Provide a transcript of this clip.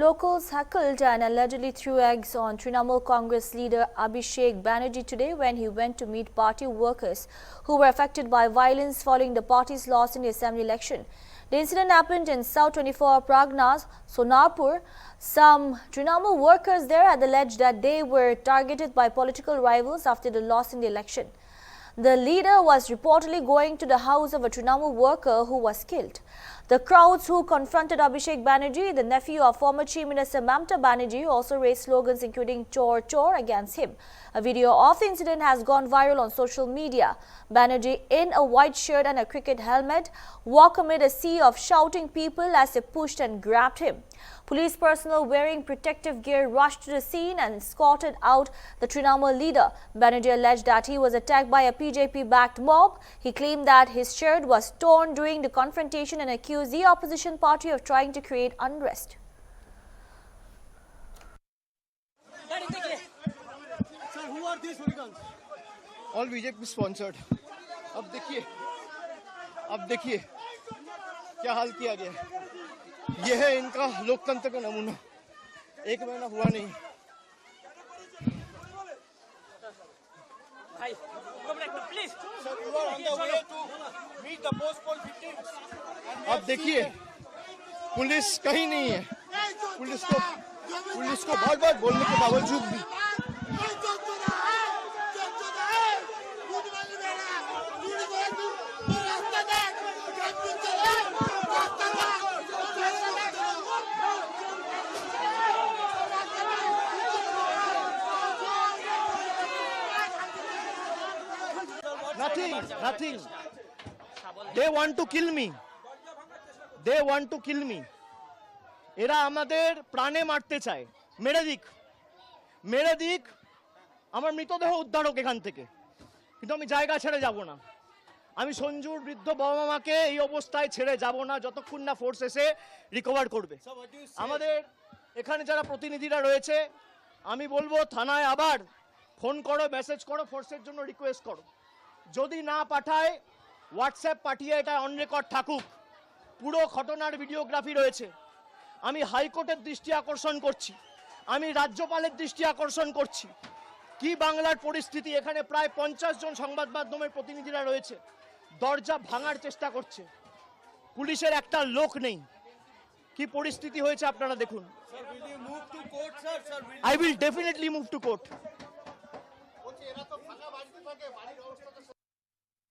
Locals heckled and allegedly threw eggs on Trinamool Congress leader Abhishek Banerjee today when he went to meet party workers who were affected by violence following the party's loss in the assembly election. The incident happened in South 24 Pragnas, Sonarpur. Some Trinamool workers there had alleged that they were targeted by political rivals after the loss in the election. The leader was reportedly going to the house of a Trinamool worker who was killed. The crowds who confronted Abhishek Banerjee, the nephew of former Chief Minister Mamata Banerjee, also raised slogans including "Chor Chor" against him. A video of the incident has gone viral on social media. Banerjee, in a white shirt and a cricket helmet, walked amid a sea of shouting people as they pushed and grabbed him. Police personnel wearing protective gear rushed to the scene and escorted out the Trinamool leader. Banerjee alleged that he was attacked by a BJP-backed mob. He claimed that his shirt was torn during the confrontation and accused the opposition party of trying to create unrest. Sir, who are these hooligans? All BJP sponsored. अब देखिए क्या हाल किया गया है। ये है इनका लोकतंत्र का नमूना। एक महीना हुआ नहीं। अब देखिए पुलिस कहीं नहीं है। पुलिस को बार-बार बोलने के बावजूद भी Nothing. They want to kill me. এরা আমাদের প্রাণে মারতে চায়। মেরে দিক আমার মৃতদেহ উদ্ধার হোক এখান থেকে, কিন্তু আমি জায়গা ছেড়ে যাব না। আমি সঞ্জুর বৃদ্ধ বাবা মাকে এই অবস্থায় ছেড়ে যাব না যতক্ষণ না ফোর্স এসে রিকভার করবে। আমাদের এখানে যারা প্রতিনিধিরা রয়েছে, আমি বলবো থানায় আবার ফোন করো, মেসেজ করো, ফোর্সের জন্য রিকোয়েস্ট করো। যদি না পাঠায় হোয়াটসঅ্যাপ পাঠিয়ে এটা অন রেকর্ড থাকুক। পুরো ঘটনার ভিডিওগ্রাফি রয়েছে। আমি হাইকোর্টের দৃষ্টি আকর্ষণ করছি, আমি রাজ্যপালের দৃষ্টি আকর্ষণ করছি। কি বাংলার পরিস্থিতি, এখানে প্রায় 50 জন সংবাদ মাধ্যমের প্রতিনিধিরা রয়েছে, দরজা ভাঙার চেষ্টা করছে। পুলিশের একটা লোক নেই। কি পরিস্থিতি হয়েছে আপনারা দেখুন। I will definitely move to court.